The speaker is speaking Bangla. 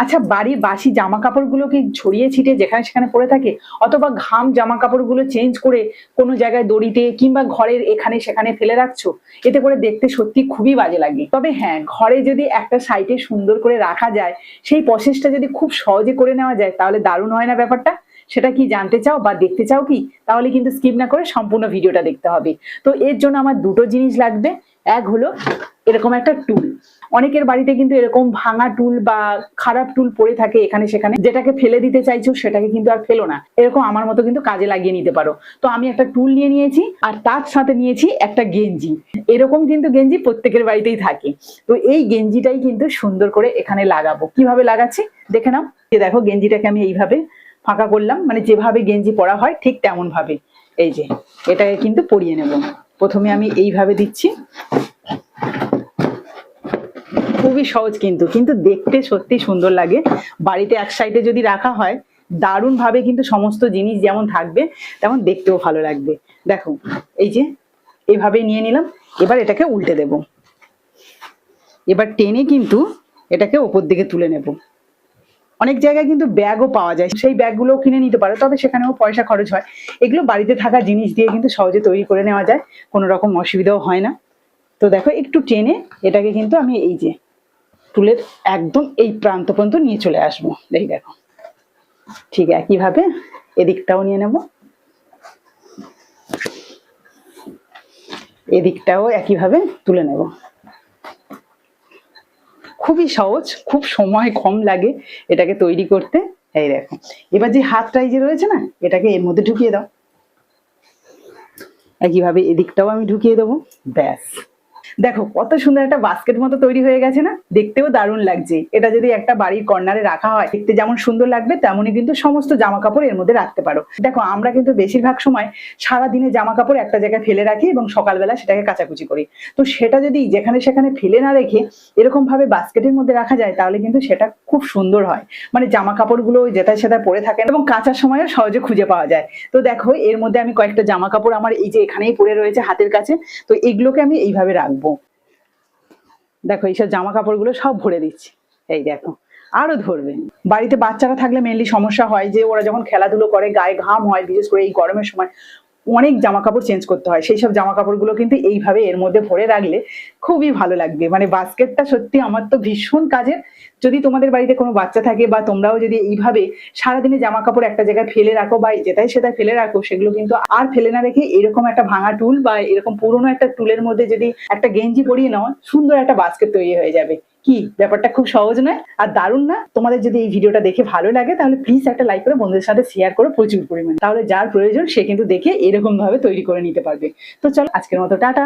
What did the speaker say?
আচ্ছা, বাড়ির বাসি জামা কাপড়গুলো কি ছড়িয়ে ছিটিয়ে যেখানে সেখানে পড়ে থাকে, অথবা ঘাম জামা কাপড়গুলো চেঞ্জ করে কোনো জায়গায় দড়িতে কিংবা ঘরের এখানে সেখানে ফেলে রাখছো? এতে করে দেখতে সত্যি খুবই বাজে লাগে। তবে হ্যাঁ, ঘরে যদি একটা সাইডে সুন্দর করে রাখা যায়, সেই প্রসেসটা যদি খুব সহজে করে নেওয়া যায়, তাহলে দারুণ হয় না ব্যাপারটা? সেটা কি জানতে চাও বা দেখতে চাও কি? তাহলে কিন্তু স্কিপ না করে সম্পূর্ণ ভিডিওটা দেখতে হবে। তো এর জন্য আমার দুটো জিনিস লাগবে। এক হলো এরকম একটা টুল। অনেকের বাড়িতে কিন্তু এরকম ভাঙা টুল বা খারাপ টুল পড়ে থাকে এখানে সেখানে, যেটাকে ফেলে দিতে চাইছো সেটাকে কিন্তু আর ফেলো না, এরকম আমার মতো কিন্তু কাজে লাগিয়ে নিতে পারো। তো আমি একটা টুল নিয়ে নিয়েছি, আর তার সাথে নিয়েছি একটা গেঞ্জি। এরকম কিন্তু গেঞ্জি প্রত্যেকের বাড়িতেই থাকে। তো এই গেঞ্জিটাই কিন্তু সুন্দর করে এখানে লাগাবো। কিভাবে লাগাচ্ছি দেখে নাও। দেখো, গেঞ্জিটাকে আমি এইভাবে ফাঁকা করলাম, মানে যেভাবে গেঞ্জি পরা হয় ঠিক তেমন ভাবে। এই যে এটাকে কিন্তু পরিয়ে নেব। প্রথমে আমি এইভাবে দিচ্ছি। খুবই সহজ, কিন্তু কিন্তু দেখতে সত্যি সুন্দর লাগে। বাড়িতে এক সাইডে যদি রাখা হয়, দারুণ ভাবে কিন্তু সমস্ত জিনিস যেমন থাকবে তেমন দেখতেও ভালো লাগবে। দেখো, এই যে এইভাবেই নিয়ে নিলাম। এবার এটাকে উল্টে দেব। এবার টেনে কিন্তু এটাকে ওপর দিকে তুলে নেব। অনেক জায়গায় কিন্তু ব্যাগও পাওয়া যায়, সেই ব্যাগগুলোও কিনে নিতে পারো, তবে সেখানেও পয়সা খরচ হয়। এগুলো বাড়িতে থাকা জিনিস দিয়ে কিন্তু সহজে তৈরি করে নেওয়া যায়, কোনো রকম অসুবিধাও হয় না। তো দেখো, একটু টেনে এটাকে কিন্তু আমি এই যে টুলের একদম এই প্রান্ত পর্যন্ত নিয়ে চলে আসবো। এই দেখো, ঠিক একইভাবে এদিকটাও নিয়ে নেব, এদিকটাও একইভাবে তুলে নেব। খুবই সহজ, খুব সময় কম লাগে এটাকে তৈরি করতে। এই দেখো, এবার যে হাতটা এই যে রয়েছে না, এটাকে এর মধ্যে ঢুকিয়ে দাও। একইভাবে এদিকটাও আমি ঢুকিয়ে দেবো। ব্যাস, দেখো কত সুন্দর একটা বাস্কেট মতো তৈরি হয়ে গেছে না? দেখতেও দারুণ লাগছে। এটা যদি একটা বাড়ির কর্নারে রাখা হয়, দেখতে যেমন সুন্দর লাগবে তেমনই কিন্তু সমস্ত জামা কাপড় এর মধ্যে রাখতে পারো। দেখো, আমরা কিন্তু বেশিরভাগ সময় সারাদিনে জামা কাপড় একটা জায়গায় ফেলে রাখি এবং সকালবেলা সেটাকে কাচাকুচি করি। তো সেটা যদি যেখানে সেখানে ফেলে না রেখে এরকম ভাবে বাস্কেটের মধ্যে রাখা যায়, তাহলে কিন্তু সেটা খুব সুন্দর হয়। মানে জামা কাপড়গুলো যেটায় সেটায় পড়ে থাকে এবং কাচার সময়ও সহজে খুঁজে পাওয়া যায়। তো দেখো, এর মধ্যে আমি কয়েকটা জামা কাপড় আমার এই যে এখানেই পড়ে রয়েছে হাতের কাছে, তো এগুলোকে আমি এইভাবে রাখবো। দেখো, এইসব জামা কাপড়গুলো সব ভরে দিচ্ছি। এই দেখো, আরো ধরবে। বাড়িতে বাচ্চারা থাকলে মেনলি সমস্যা হয় যে ওরা যখন খেলাধুলো করে গায়ে ঘাম হয়, বিশেষ করে এই গরমের সময় অনেক জামা কাপড় চেঞ্জ করতে হয়। সেই সব জামা কাপড়গুলো কিন্তু এইভাবে এর মধ্যে ভরে রাখলে খুবই ভালো লাগবে। মানে বাস্কেটটা সত্যি আমার তো ভীষণ কাজের। যদি তোমাদের বাড়িতে কোনো বাচ্চা থাকে বা তোমরাও যদি এইভাবে সারাদিনে জামা কাপড় একটা জায়গায় ফেলে রাখো বা যেটাই সেটাই ফেলে রাখো, সেগুলো কিন্তু আর ফেলে না রেখে এরকম একটা ভাঙা টুল বা এরকম পুরোনো একটা টুলের মধ্যে যদি একটা গেঞ্জি পরিয়ে নাও, সুন্দর একটা বাস্কেট তৈরি হয়ে যাবে। কি ব্যাপারটা খুব সহজ নয়? আর দারুণ না? তোমাদের যদি এই ভিডিওটা দেখে ভালো লাগে, তাহলে প্লিজ একটা লাইক করে বন্ধুদের সাথে শেয়ার করো প্রচুর পরিমাণে। তাহলে যার প্রয়োজন সে কিন্তু দেখে এরকম ভাবে তৈরি করে নিতে পারবে। তো চলো, আজকের মতো টাটা।